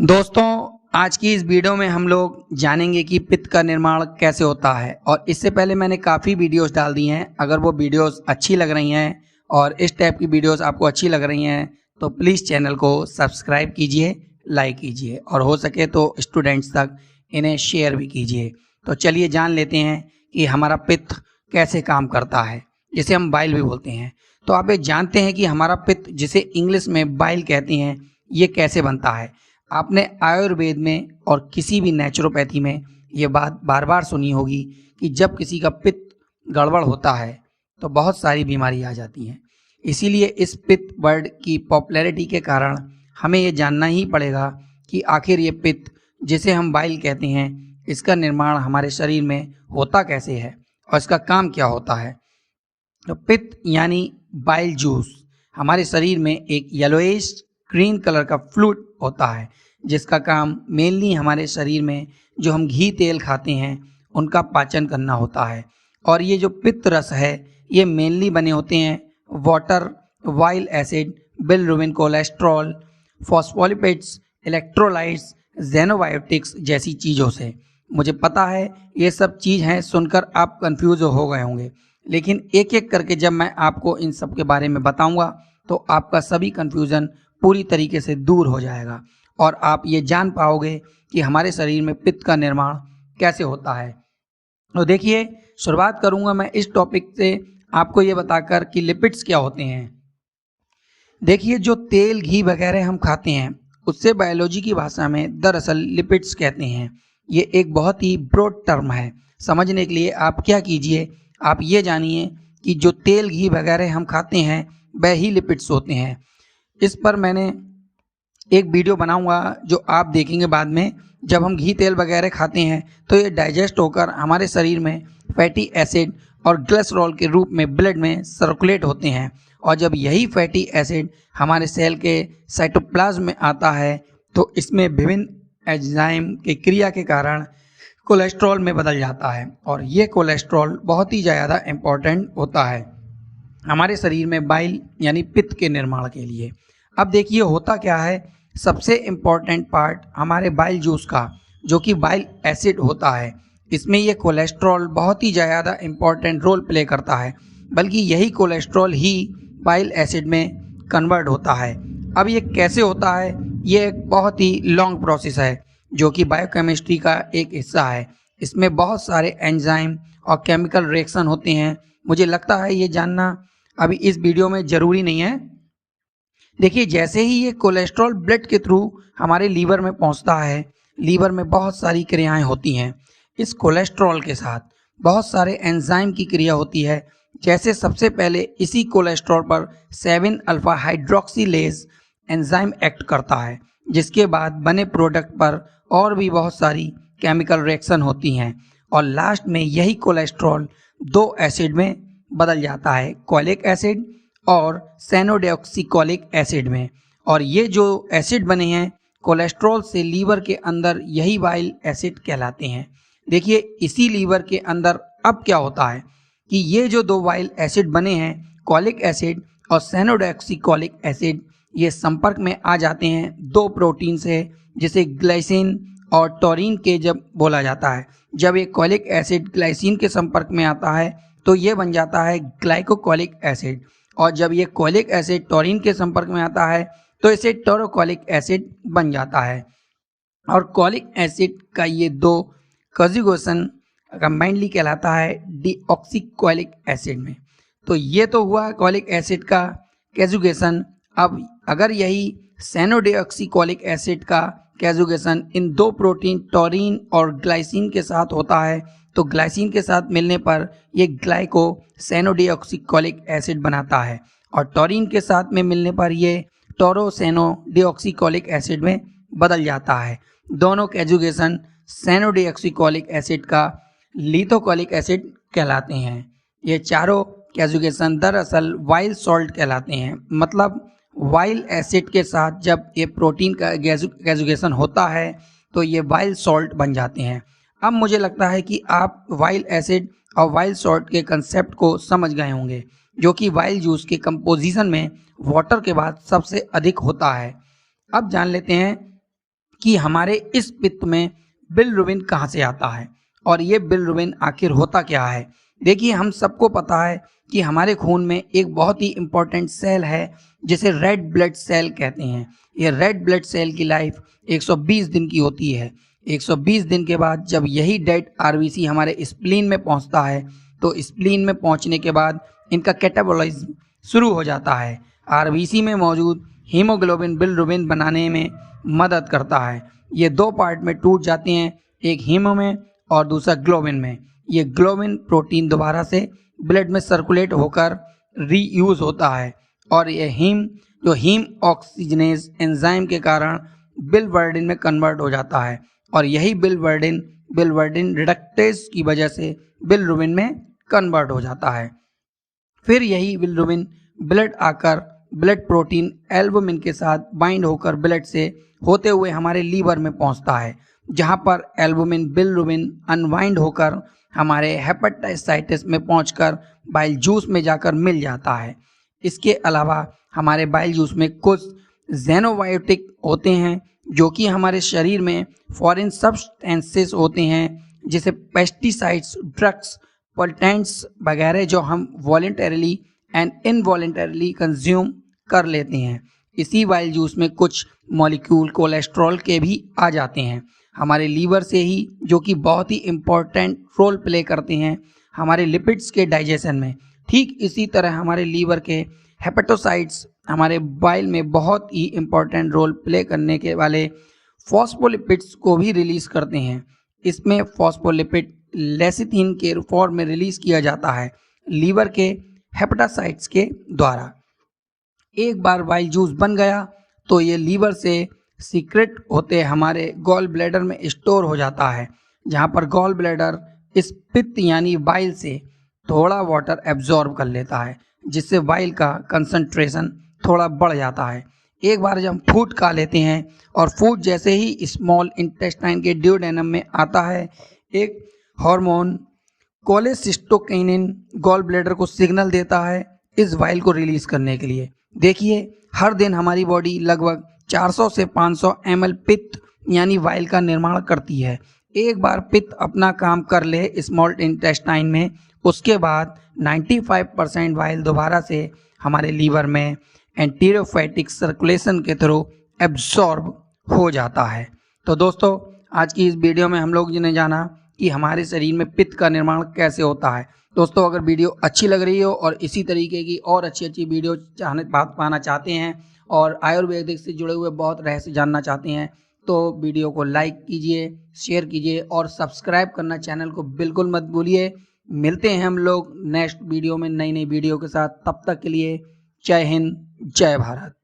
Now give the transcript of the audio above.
दोस्तों, आज की इस वीडियो में हम लोग जानेंगे कि पित्त का निर्माण कैसे होता है। और इससे पहले मैंने काफ़ी वीडियोस डाल दी हैं। अगर वो वीडियोस अच्छी लग रही हैं और इस टाइप की वीडियोस आपको अच्छी लग रही हैं तो प्लीज़ चैनल को सब्सक्राइब कीजिए, लाइक कीजिए और हो सके तो स्टूडेंट्स तक इन्हें शेयर भी कीजिए। तो चलिए जान लेते हैं कि हमारा पित्त कैसे काम करता है, जिसे हम बाइल भी बोलते हैं। तो आप ये जानते हैं कि हमारा पित्त, जिसे इंग्लिश में बाइल कहते हैं, ये कैसे बनता है। आपने आयुर्वेद में और किसी भी नेचुरोपैथी में ये बात बार बार सुनी होगी कि जब किसी का पित्त गड़बड़ होता है तो बहुत सारी बीमारी आ जाती हैं। इसीलिए इस पित्त वर्ड की पॉपुलैरिटी के कारण हमें ये जानना ही पड़ेगा कि आखिर ये पित्त, जिसे हम बाइल कहते हैं, इसका निर्माण हमारे शरीर में होता कैसे है और इसका काम क्या होता है। तो पित्त यानी बाइल जूस हमारे शरीर में एक येलोइश ग्रीन कलर का फ्लूइड होता है, जिसका काम मेनली हमारे शरीर में जो हम घी तेल खाते हैं उनका पाचन करना होता है। और ये जो पित्त रस है ये मेनली बने होते हैं water, bile acid, bilirubin, cholesterol, phospholipids, electrolytes, xenobiotics जैसी चीज़ों से। मुझे पता है ये सब चीज़ हैं, सुनकर आप कंफ्यूज हो गए होंगे, लेकिन एक एक करके जब मैं आपको इन सब के बारे में बताऊंगा तो आपका सभी कंफ्यूजन पूरी तरीके से दूर हो जाएगा और आप ये जान पाओगे कि हमारे शरीर में पित्त का निर्माण कैसे होता है। तो देखिए, शुरुआत करूंगा मैं इस टॉपिक से आपको ये बताकर कि लिपिड्स क्या होते हैं। देखिए, जो तेल घी वगैरह हम खाते हैं उससे बायोलॉजी की भाषा में दरअसल लिपिड्स कहते हैं। ये एक बहुत ही ब्रॉड टर्म है। समझने के लिए आप क्या कीजिए, आप ये जानिए कि जो तेल घी वगैरह हम खाते हैं वह ही लिपिड्स होते हैं। इस पर मैंने एक वीडियो बनाऊंगा जो आप देखेंगे बाद में। जब हम घी तेल वगैरह खाते हैं तो ये डाइजेस्ट होकर हमारे शरीर में फैटी एसिड और ग्लिसरॉल के रूप में ब्लड में सर्कुलेट होते हैं। और जब यही फैटी एसिड हमारे सेल के साइटोप्लाज्म में आता है तो इसमें विभिन्न एंजाइम की क्रिया के कारण कोलेस्ट्रॉल में बदल जाता है। और ये कोलेस्ट्रॉल बहुत ही ज़्यादा इम्पॉर्टेंट होता है हमारे शरीर में बाइल यानी पित्त के निर्माण के लिए। अब देखिए होता क्या है। सबसे इम्पॉर्टेंट पार्ट हमारे बाइल जूस का, जो कि बाइल एसिड होता है, इसमें ये कोलेस्ट्रॉल बहुत ही ज़्यादा इम्पॉर्टेंट रोल प्ले करता है। बल्कि यही कोलेस्ट्रॉल ही बाइल एसिड में कन्वर्ट होता है। अब ये कैसे होता है, ये एक बहुत ही लॉन्ग प्रोसेस है जो कि बायोकेमिस्ट्री का एक हिस्सा है। इसमें बहुत सारे एंजाइम और केमिकल रिएक्शन होते हैं। मुझे लगता है ये जानना अभी इस वीडियो में ज़रूरी नहीं है। देखिए, जैसे ही ये कोलेस्ट्रॉल ब्लड के थ्रू हमारे लीवर में पहुंचता है, लीवर में बहुत सारी क्रियाएं होती हैं। इस कोलेस्ट्रॉल के साथ बहुत सारे एंजाइम की क्रिया होती है। जैसे सबसे पहले इसी कोलेस्ट्रॉल पर 7 अल्फा हाइड्रोक्सीलेज एंजाइम एक्ट करता है, जिसके बाद बने प्रोडक्ट पर और भी बहुत सारी केमिकल रिएक्शन होती हैं और लास्ट में यही कोलेस्ट्रॉल 2 एसिड में बदल जाता है, कॉलिक एसिड और सैनोडेऑक्सीकॉलिक एसिड में। और ये जो एसिड बने हैं कोलेस्ट्रॉल से लीवर के अंदर, यही बाइल एसिड कहलाते हैं। देखिए, इसी लीवर के अंदर अब क्या होता है कि ये जो 2 बाइल एसिड बने हैं, कॉलिक एसिड और सैनोडेऑक्सीकॉलिक एसिड, ये संपर्क में आ जाते हैं 2 प्रोटीन से, जिसे ग्लाइसिन और टॉरिन के जब बोला जाता है। जब ये कॉलिक एसिड ग्लाइसिन के संपर्क में आता है तो ये बन जाता है ग्लाइकोकॉलिक एसिड, और जब ये कॉलिक एसिड टॉरिन के संपर्क में आता है तो इसे टोरोकॉलिक एसिड बन जाता है। और कॉलिक एसिड का ये 2 कंजुगेशन कंबाइंडली कहलाता है डीऑक्सीकॉलिक एसिड में। तो ये तो हुआ कॉलिक एसिड का कंजुगेशन। अब अगर यही सैनोडेऑक्सीकॉलिक एसिड का कंजुगेशन इन 2 प्रोटीन टॉरिन और ग्लाइसिन के साथ होता है तो ग्लाइसिन के साथ मिलने पर ये ग्लाइको सैनोडेऑक्सीकॉलिक एसिड बनाता है और टॉरिन के साथ में मिलने पर ये टोरोसैनोडेऑक्सीकॉलिक एसिड में बदल जाता है। दोनों कंजुगेशन सैनोडेऑक्सीकॉलिक एसिड का लिथोकॉलिक एसिड कहलाते हैं। ये चारों कंजुगेशन दरअसल वाइल सॉल्ट कहलाते हैं। मतलब वाइल एसिड के साथ जब ये प्रोटीन का कंजुगेशन होता है तो ये वाइल सॉल्ट बन जाते हैं। अब मुझे लगता है कि आप वाइल एसिड और वाइल सॉल्ट के कंसेप्ट को समझ गए होंगे, जो कि वाइल जूस के कंपोजिशन में वाटर के बाद सबसे अधिक होता है। अब जान लेते हैं कि हमारे इस पित्त में बिलिरुबिन कहाँ से आता है और ये बिलिरुबिन आखिर होता क्या है। देखिए, हम सबको पता है कि हमारे खून में एक बहुत ही इम्पोर्टेंट सेल है जिसे रेड ब्लड सेल कहते हैं। ये रेड ब्लड सेल की लाइफ 120 दिन की होती है। 120 दिन के बाद जब यही डेड आरबीसी हमारे स्प्लीन में पहुंचता है तो स्प्लीन में पहुंचने के बाद इनका कैटाबॉलिज्म शुरू हो जाता है। आरबीसी में मौजूद हीमोग्लोबिन बिलिरुबिन बनाने में मदद करता है। ये दो पार्ट में टूट जाते हैं, एक हीमो में और दूसरा ग्लोबिन में। ये ग्लोबिन प्रोटीन दोबारा से ब्लड में सर्कुलेट होकर रीयूज होता है और ये हीम ऑक्सीजनेज एंजाइम के कारण बिलिवर्डिन में कन्वर्ट हो जाता है और यही बिलिवर्डिन रिडक्टेज की वजह से बिलिरुबिन में कन्वर्ट हो जाता है। फिर यही बिलिरुबिन ब्लड आकर ब्लड प्रोटीन एल्बुमिन के साथ बाइंड होकर ब्लड से होते हुए हमारे लीवर में पहुंचता है, जहां पर एल्बुमिन बिलिरुबिन अनवाइंड होकर हमारे हेपेटाइटिस में पहुंचकर बाइल जूस में जाकर मिल जाता है। इसके अलावा हमारे बाइल जूस में कुछ ज़ेनोबायोटिक होते हैं जो कि हमारे शरीर में फॉरेन सब्सटेंसेस होते हैं, जैसे पेस्टिसाइड्स, ड्रग्स, पोल्टेंट्स वगैरह, जो हम वॉलेंटरली एंड इनवॉलेंटरली कंज्यूम कर लेते हैं। इसी बाइल जूस में कुछ मॉलिक्यूल कोलेस्ट्रॉल के भी आ जाते हैं हमारे लीवर से ही, जो कि बहुत ही इम्पोर्टेंट रोल प्ले करते हैं हमारे लिपिड्स के डाइजेशन में। ठीक इसी तरह हमारे लीवर के हेपेटोसाइट्स हमारे बाइल में बहुत ही इम्पोर्टेंट रोल प्ले करने के वाले फॉस्फोलिपिड्स को भी रिलीज करते हैं। इसमें फॉस्फोलिपिड लेसिथिन के फॉर्म में रिलीज किया जाता है लीवर के हेपेटोसाइट्स के द्वारा। एक बार बाइल जूस बन गया तो ये लीवर से सीक्रेट होते हमारे गॉल ब्लैडर में स्टोर हो जाता है, जहाँ पर गॉल ब्लैडर इस पित्त यानी बाइल से थोड़ा वाटर एब्जॉर्ब कर लेता है, जिससे बाइल का कंसंट्रेशन थोड़ा बढ़ जाता है। एक बार जब हम फूड खा लेते हैं और फूड जैसे ही स्मॉल इंटेस्टाइन के ड्यूडेनम में आता है, एक हार्मोन कोलेसिस्टोकिनिन गॉल ब्लैडर को सिग्नल देता है इस बाइल को रिलीज करने के लिए। देखिए, हर दिन हमारी बॉडी लगभग 400 से 500 ml पित्त यानी बाइल का निर्माण करती है। एक बार पित्त अपना काम कर ले स्मॉल इंटेस्टाइन में, उसके बाद 95% बाइल दोबारा से हमारे लीवर में एंटीरियोफैटिक सर्कुलेशन के थ्रू एब्जॉर्ब हो जाता है। तो दोस्तों, आज की इस वीडियो में हम लोग ने जाना कि हमारे शरीर में पित्त का निर्माण कैसे होता है। दोस्तों, अगर वीडियो अच्छी लग रही हो और इसी तरीके की और अच्छी वीडियो पाना चाहते हैं और आयुर्वेदिक से जुड़े हुए बहुत रहस्य जानना चाहते हैं तो वीडियो को लाइक कीजिए, शेयर कीजिए और सब्सक्राइब करना चैनल को बिल्कुल मत भूलिए। मिलते हैं हम लोग नेक्स्ट वीडियो में नई वीडियो के साथ। तब तक के लिए जय हिंद, जय भारत।